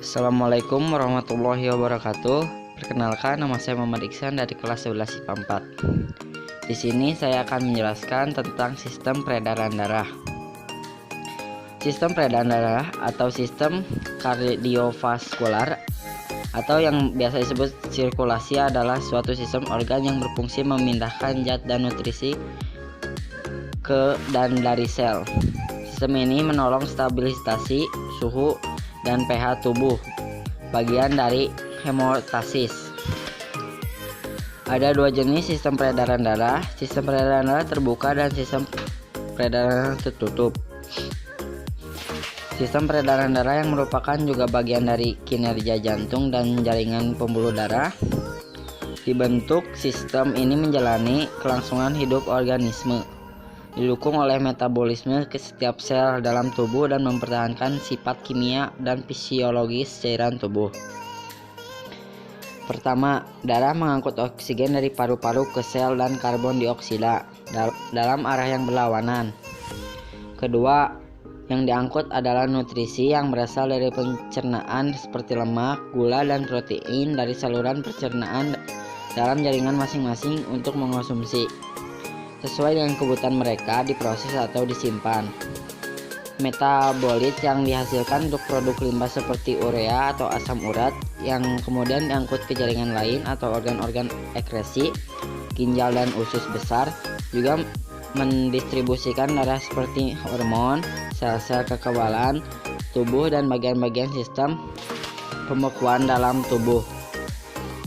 Assalamualaikum warahmatullahi wabarakatuh. Perkenalkan, nama saya Muhammad Iksan dari kelas 11 IPA 4. Di sini saya akan menjelaskan tentang sistem peredaran darah. Sistem peredaran darah atau sistem kardiovaskular atau yang biasa disebut sirkulasi adalah suatu sistem organ yang berfungsi memindahkan zat dan nutrisi ke dan dari sel. Sistem ini menolong stabilisasi suhu dan pH tubuh, bagian dari hemostasis. Ada dua jenis sistem peredaran darah, sistem peredaran darah terbuka dan sistem peredaran tertutup. Sistem peredaran darah yang merupakan juga bagian dari kinerja jantung dan jaringan pembuluh darah. Dibentuk sistem ini menjalani kelangsungan hidup organisme, didukung oleh metabolisme ke setiap sel dalam tubuh dan mempertahankan sifat kimia dan fisiologis cairan tubuh. Pertama, darah mengangkut oksigen dari paru-paru ke sel dan karbon dioksida dalam arah yang berlawanan. Kedua, yang diangkut adalah nutrisi yang berasal dari pencernaan seperti lemak, gula, dan protein dari saluran pencernaan dalam jaringan masing-masing untuk mengonsumsi sesuai dengan kebutuhan mereka, diproses atau disimpan. Metabolit yang dihasilkan untuk produk limbah seperti urea atau asam urat yang kemudian diangkut ke jaringan lain atau organ-organ ekskresi, ginjal dan usus besar, juga mendistribusikan darah seperti hormon, sel-sel kekebalan tubuh, dan bagian-bagian sistem pembekuan dalam tubuh.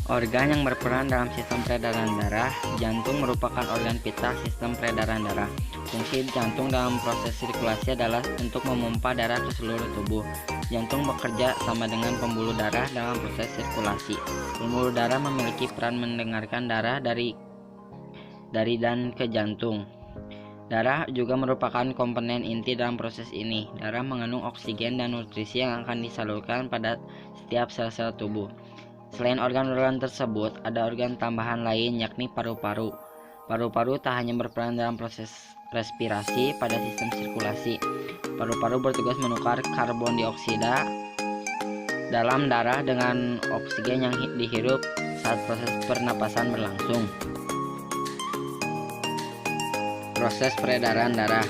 Organ yang berperan dalam sistem peredaran darah, jantung merupakan organ vital sistem peredaran darah. Fungsi jantung dalam proses sirkulasi adalah untuk memompa darah ke seluruh tubuh. Jantung bekerja sama dengan pembuluh darah dalam proses sirkulasi. Pembuluh darah memiliki peran mendengarkan darah dari dan ke jantung. Darah juga merupakan komponen inti dalam proses ini. Darah mengandung oksigen dan nutrisi yang akan disalurkan pada setiap sel-sel tubuh. Selain organ-organ tersebut, ada organ tambahan lain yakni paru-paru. Paru-paru tak hanya berperan dalam proses respirasi pada sistem sirkulasi. Paru-paru bertugas menukar karbon dioksida dalam darah dengan oksigen yang dihirup saat proses pernapasan berlangsung. Proses peredaran darah.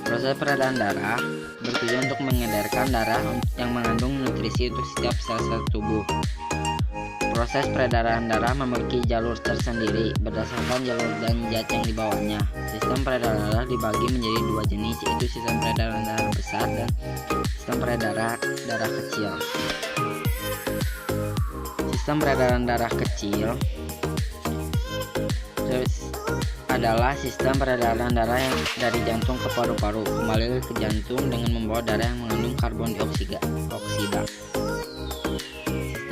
Proses peredaran darah bertujuan untuk mengedarkan darah yang mengandung nutrisi untuk setiap sel-sel tubuh. Proses peredaran darah memiliki jalur tersendiri berdasarkan jalur dan zat yang dibawanya. Sistem peredaran darah dibagi menjadi dua jenis, yaitu sistem peredaran darah besar dan sistem peredaran darah kecil. Sistem peredaran darah kecil adalah sistem peredaran darah yang dari jantung ke paru-paru kembali ke jantung dengan membawa darah yang mengandung karbon dioksida.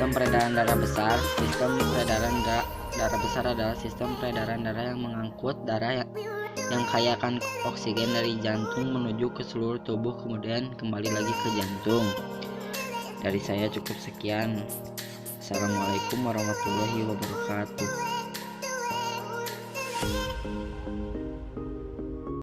Sistem peredaran darah besar. Sistem peredaran darah besar adalah sistem peredaran darah yang mengangkut darah yang kaya akan oksigen dari jantung menuju ke seluruh tubuh kemudian kembali lagi ke jantung. Dari saya cukup sekian. Assalamualaikum warahmatullahi wabarakatuh.